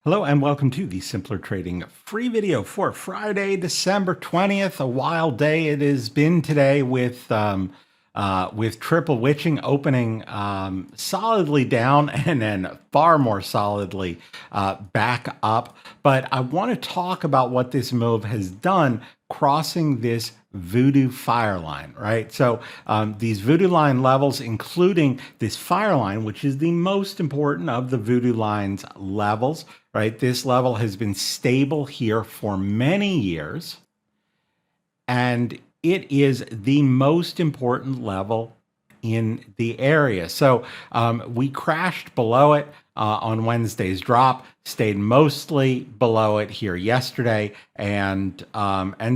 Hello and welcome to the Simpler Trading free video for Friday, December 20th. A wild day it has been today with triple witching opening solidly down and then far more solidly back up. But I want to talk about what this move has done crossing this voodoo fire line, right? So these voodoo line levels, including this fire line, which is the most important of the voodoo lines levels, right? This level has been stable here for many years, and it is the most important level in the area. So we crashed below it on Wednesday's drop, stayed mostly below it here yesterday, and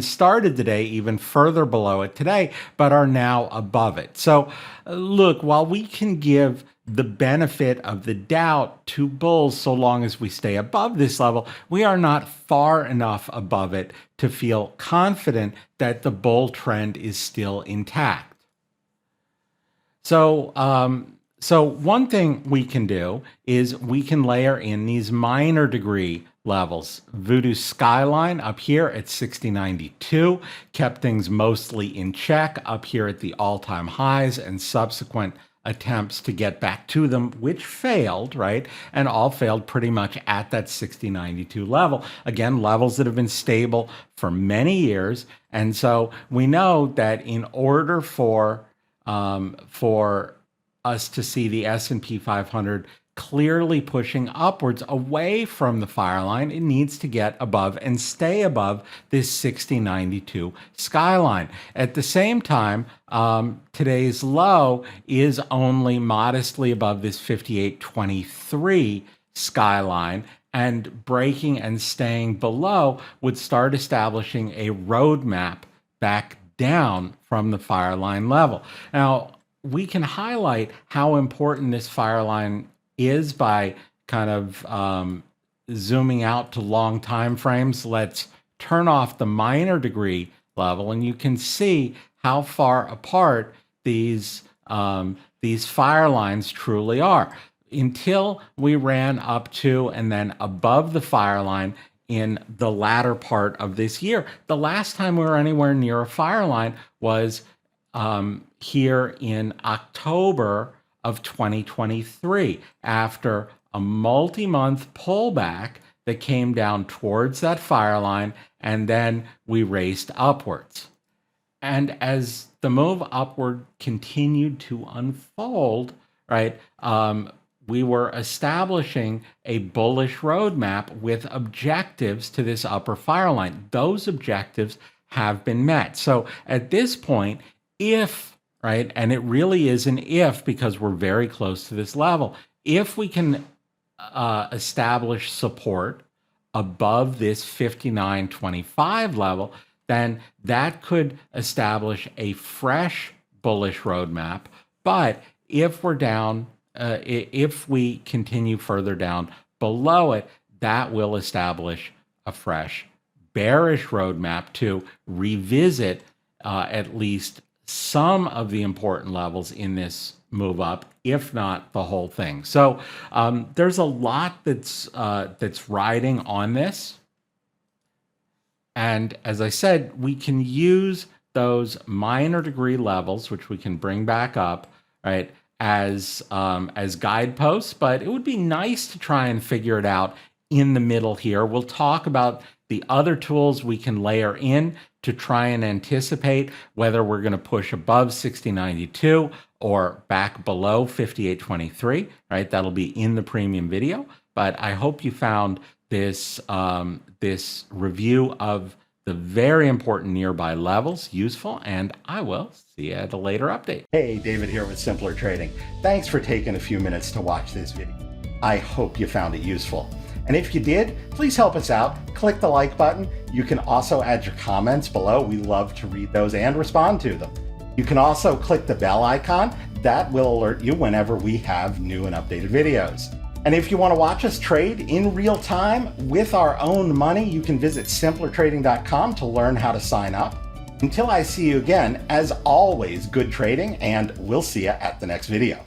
started the day even further below it today, but are now above it. So look, while we can give the benefit of the doubt to bulls so long as we stay above this level, we are not far enough above it to feel confident that the bull trend is still intact. So, one thing we can do is we can layer in these minor degree levels. Voodoo Skyline up here at 6092 kept things mostly in check up here at the all-time highs and subsequent attempts to get back to them, which failed, right? And all failed pretty much at that 6092 level. Again, levels that have been stable for many years. And so we know that in order for us to see the S&P 500 clearly pushing upwards away from the fire line, it needs to get above and stay above this 6092 skyline. At the same time, today's low is only modestly above this 5823 skyline, and breaking and staying below would start establishing a roadmap back down from the fire line level. Now, we can highlight how important this fire line is by kind of zooming out to long time frames. Let's turn off the minor degree level, and you can see how far apart these fire lines truly are. Until we ran up to and then above the fire line in the latter part of this year. The last time we were anywhere near a fire line was here in October of 2023, after a multi-month pullback that came down towards that fire line, and then we raced upwards. And as the move upward continued to unfold, right, we were establishing a bullish roadmap with objectives to this upper fire line. Those objectives have been met. So at this point, if, right, and it really is an if because we're very close to this level, if we can establish support above this 5925 level, then that could establish a fresh bullish roadmap. But if we're down, if we continue further down below it, that will establish a fresh bearish roadmap to revisit at least some of the important levels in this move up, if not the whole thing. So there's a lot that's riding on this. And as I said, we can use those minor degree levels, which we can bring back up, right, as guideposts, but it would be nice to try and figure it out in the middle here. We'll talk about the other tools we can layer in to try and anticipate whether we're going to push above 6092 or back below 5823, right? That'll be in the premium video. But I hope you found this, this review of the very important nearby levels useful, and I will see you at a later update. Hey, David here with Simpler Trading. Thanks for taking a few minutes to watch this video. I hope you found it useful. And if you did, please help us out. Click the like button. You can also add your comments below. We love to read those and respond to them. You can also click the bell icon. That will alert you whenever we have new and updated videos. And if you want to watch us trade in real time with our own money, you can visit simplertrading.com to learn how to sign up. Until I see you again, as always, good trading, and we'll see you at the next video.